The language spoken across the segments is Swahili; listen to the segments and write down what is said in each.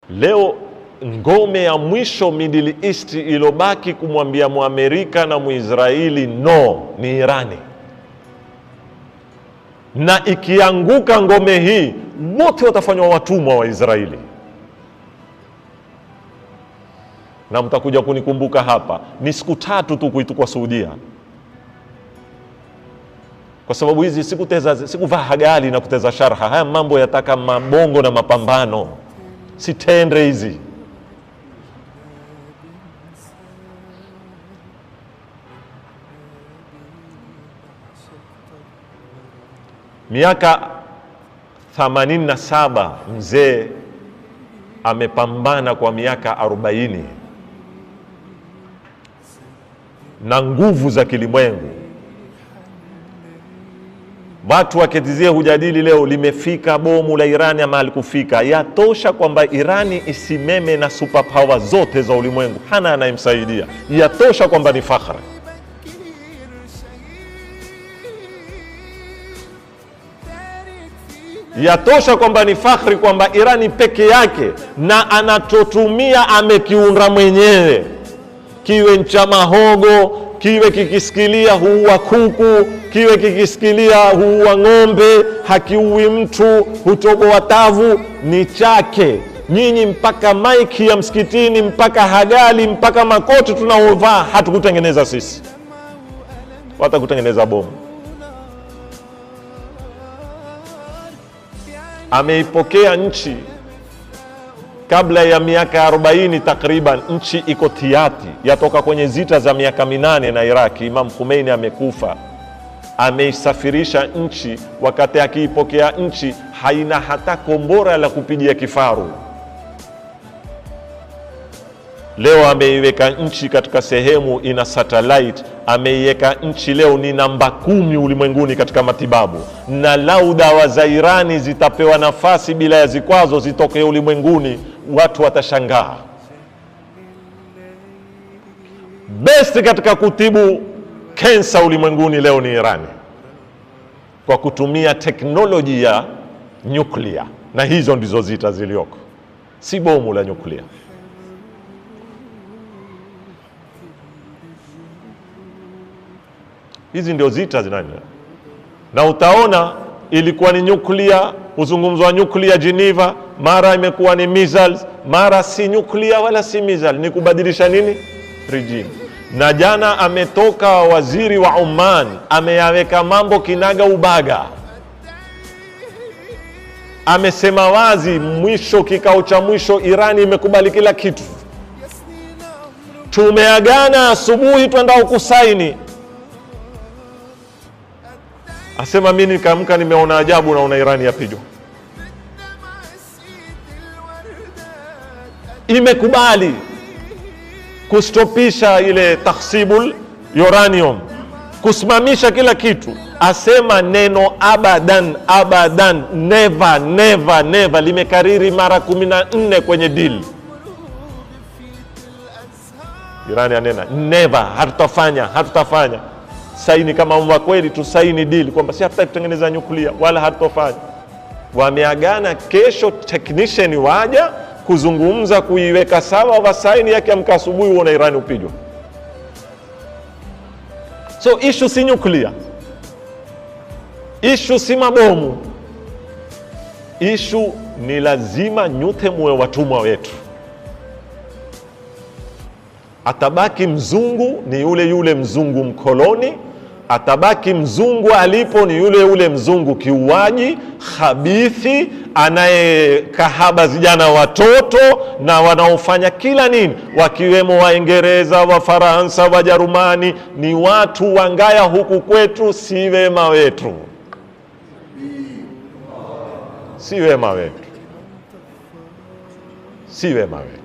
Leo ngome ya mwisho Middle East ilobaki kumwambia Muamerika na Muisraeli no ni Irani. Na ikianguka ngome hii, wote watafanywa watumwa wa Israeli. Na mtakuja kunikumbuka hapa, ni siku 3 tu kuitukwa Saudia. Kwa sababu hizi sikuvaa hagali na kuteza sharha. Haya mambo yataka mabongo na mapambano. Si tendre hizi. Miaka 87 mzee amepambana kwa miaka 40 na nguvu za kilimwengu. Watu waketizie hujadili leo limefika bomu la Irani ama halikufika. Yatosha kwamba Irani isimeme na superpower zote za ulimwengu, hana anayemsaidia. Yatosha kwamba ni fakhari. Yatosha kwamba ni fakhri kwamba Irani peke yake na anatotumia amekiunda mwenyewe. Kiwe ncha mahogo, kiwe kikisikilia huua kuku, kiwe kikisikilia huua ng'ombe, hakiui mtu, hutoboa tavu, ni chake. Nyinyi mpaka maiki ya msikitini, mpaka hagali, mpaka makoti tunaovaa hatukutengeneza sisi. Watakutengeneza bomu. Ameipokea nchi kabla ya miaka 40 takriban. Nchi iko tiati, yatoka kwenye zita za miaka 8 na Iraki. Imam Khomeini amekufa, ameisafirisha nchi. Wakati akiipokea nchi haina hata kombora la kupigia kifaru. Leo ameiweka nchi katika sehemu ina satellite. Ameiweka nchi leo ni namba 10 ulimwenguni katika matibabu. Na lau dawa za Irani zitapewa nafasi bila ya zikwazo zitoke ulimwenguni, watu watashangaa. Best katika kutibu kansa ulimwenguni leo ni Irani, kwa kutumia teknoloji ya nyuklia. Na hizo ndizo zita zilioko, si bomu la nyuklia. Hizi ndio zita zinani. Na utaona ilikuwa ni nyuklia, uzungumzwa nyuklia Geneva, mara imekuwa ni missiles, mara si nyuklia wala si missile, ni kubadilisha nini? Regime. Na jana ametoka waziri wa Oman, ameyaweka mambo kinaga ubaga. Amesema wazi mwisho, kikao cha mwisho, Irani imekubali kila kitu. Tumeagana asubuhi twenda kusaini. Asema mimi nikaamka nimeona ajabu, naona Irani yapigwa. Imekubali kustopisha ile takhsibul uranium, kusimamisha kila kitu. Asema neno abadan, abadan, never, never, never limekariri mara 14 kwenye deal. Irani anena never, hatutafanya. Saini kama mwa kweli tusaini deal kwamba si hata kutengeneza nyuklia wala hatofanya. Wameagana kesho technician waja kuzungumza kuiweka sawa, wasaini yake amka asubuhi uone Irani upigwa. So issue si nyuklia, issue si mabomu, issue ni lazima nyote muwe watumwa wetu. Atabaki mzungu ni yule mzungu mkoloni, atabaki mzungu alipo ni yule mzungu kiuaji, khabithi, anayekahaba vijana watoto na wanaofanya kila nini, wakiwemo Waingereza, Wafaransa, Wajerumani. Ni watu wangaya huku kwetu, si wema wetu, si wema wetu, si wema wetu.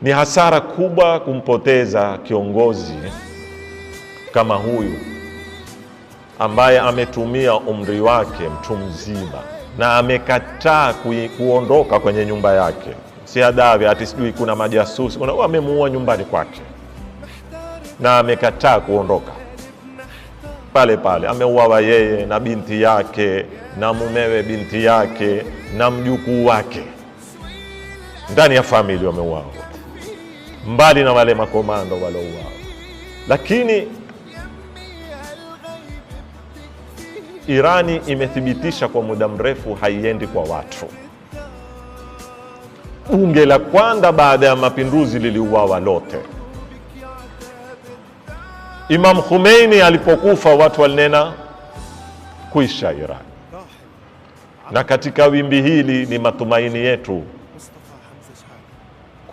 Ni hasara kubwa kumpoteza kiongozi kama huyu ambaye ametumia umri wake mtu mzima na amekataa kuondoka kwenye nyumba yake. Si adawi ati sijui kuna majasusi, amemuua nyumbani kwake na amekataa kuondoka pale pale. Ameuawa yeye na binti yake na mumewe binti yake na mjukuu wake. ndani ya familia wameuawa, mbali na wale makomando walouawa. Lakini Irani imethibitisha kwa muda mrefu haiendi kwa watu. Bunge la kwanza baada ya mapinduzi liliuawa lote. Imam Khomeini alipokufa watu walinena kuisha Irani. Na katika wimbi hili ni matumaini yetu,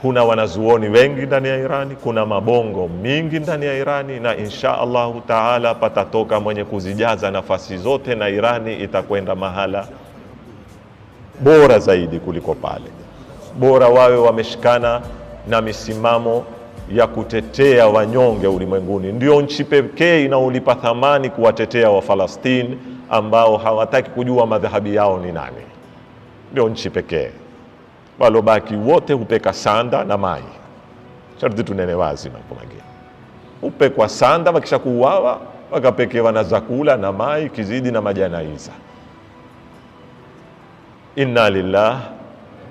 kuna wanazuoni wengi ndani ya Irani, kuna mabongo mingi ndani ya Irani, na insha Allahu taala patatoka mwenye kuzijaza nafasi zote, na Irani itakwenda mahala bora zaidi kuliko pale. Bora wawe wameshikana na misimamo ya kutetea wanyonge ulimwenguni. Ndio nchi pekee inaolipa thamani kuwatetea wa Falastini ambao hawataki kujua madhahabi yao ni nani. Ndio nchi pekee. Walobaki wote hupeka sanda na mai. Sharti tunene wazi mambo mengine. Upekwa sanda wakisha kuuawa, wakapekewa na zakula na mai kizidi na majanaiza. Inna lillah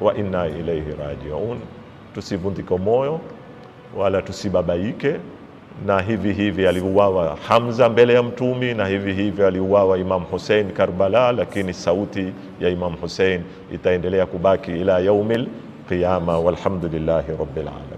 wa inna ilayhi rajiun. Tusivundike moyo wala tusibabaike, na hivi aliuawa Hamza mbele ya Mtumi, na hivi aliuawa Imam Hussein Karbala, lakini sauti ya Imam Hussein itaendelea kubaki ila yaumil qiyama, walhamdulillahi rabbil alamin.